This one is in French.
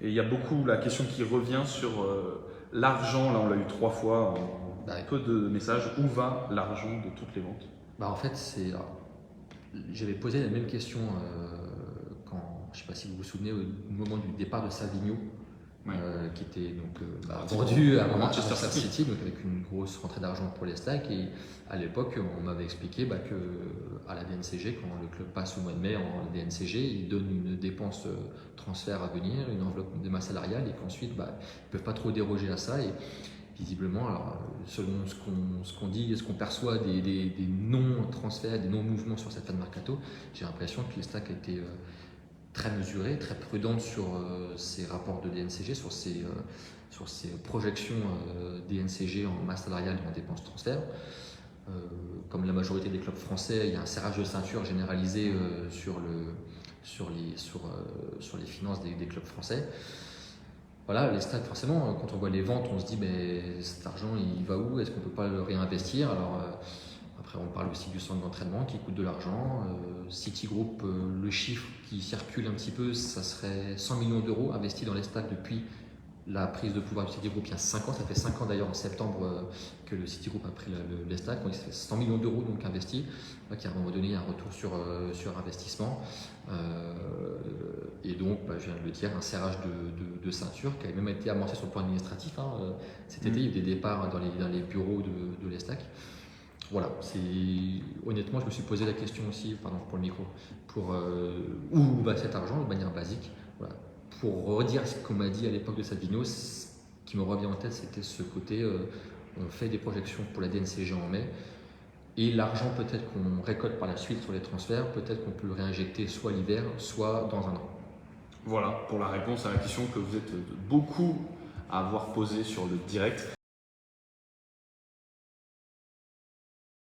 Et il y a beaucoup la question qui revient sur l'argent. Là, on l'a eu 3 fois Bah, en peu de messages. Où va l'argent de toutes les ventes? En fait, j'avais posé la même question quand, je ne sais pas si vous vous souvenez, au moment du départ de Savigno, Oui. qui était donc Parti vendu à pour Manchester Manchester City. City, donc avec une grosse rentrée d'argent pour les Stacks. Et à l'époque, on m'avait expliqué que à la DNCG, quand le club passe au mois de mai en DNCG, il donne une dépense transfert à venir, une enveloppe de masse salariale, et qu'ensuite, ils ne peuvent pas trop déroger à ça. Et visiblement, alors, selon ce qu'on dit et ce qu'on perçoit des non-transferts, des non-mouvements sur cette fin de mercato, j'ai l'impression que les Stacks étaient très mesurée, très prudente sur ses rapports de DNCG, sur ses projections DNCG en masse salariale et en dépenses transfert. Comme la majorité des clubs français, il y a un serrage de ceinture généralisé sur les finances des clubs français. Voilà, les stats, forcément, quand on voit les ventes, on se dit cet argent, il va où? Est-ce qu'on ne peut pas le réinvestir? Alors, après, on parle aussi du centre d'entraînement qui coûte de l'argent. Citigroup, le chiffre qui circule un petit peu, ça serait 100 millions d'euros investis dans les stades depuis la prise de pouvoir du Citigroup il y a 5 ans. Ça fait 5 ans d'ailleurs en septembre que le Citigroup a pris les stades. Donc, c'est 100 millions d'euros donc investis, qui à un moment donné il y a un retour sur investissement. Et donc, je viens de le dire, un serrage de ceinture qui avait même été amorcé sur le plan administratif. Cet été, il y a eu des départs dans les bureaux de l'Estac. Voilà, honnêtement, je me suis posé la question aussi, pardon pour le micro, où va cet argent de manière basique. Voilà. Pour redire ce qu'on m'a dit à l'époque de Savigno, ce qui me revient en tête, c'était ce côté on fait des projections pour la DNCG en mai, et l'argent peut-être qu'on récolte par la suite sur les transferts, peut-être qu'on peut le réinjecter soit l'hiver, soit dans un an. Voilà pour la réponse à la question que vous êtes beaucoup à avoir posée sur le direct.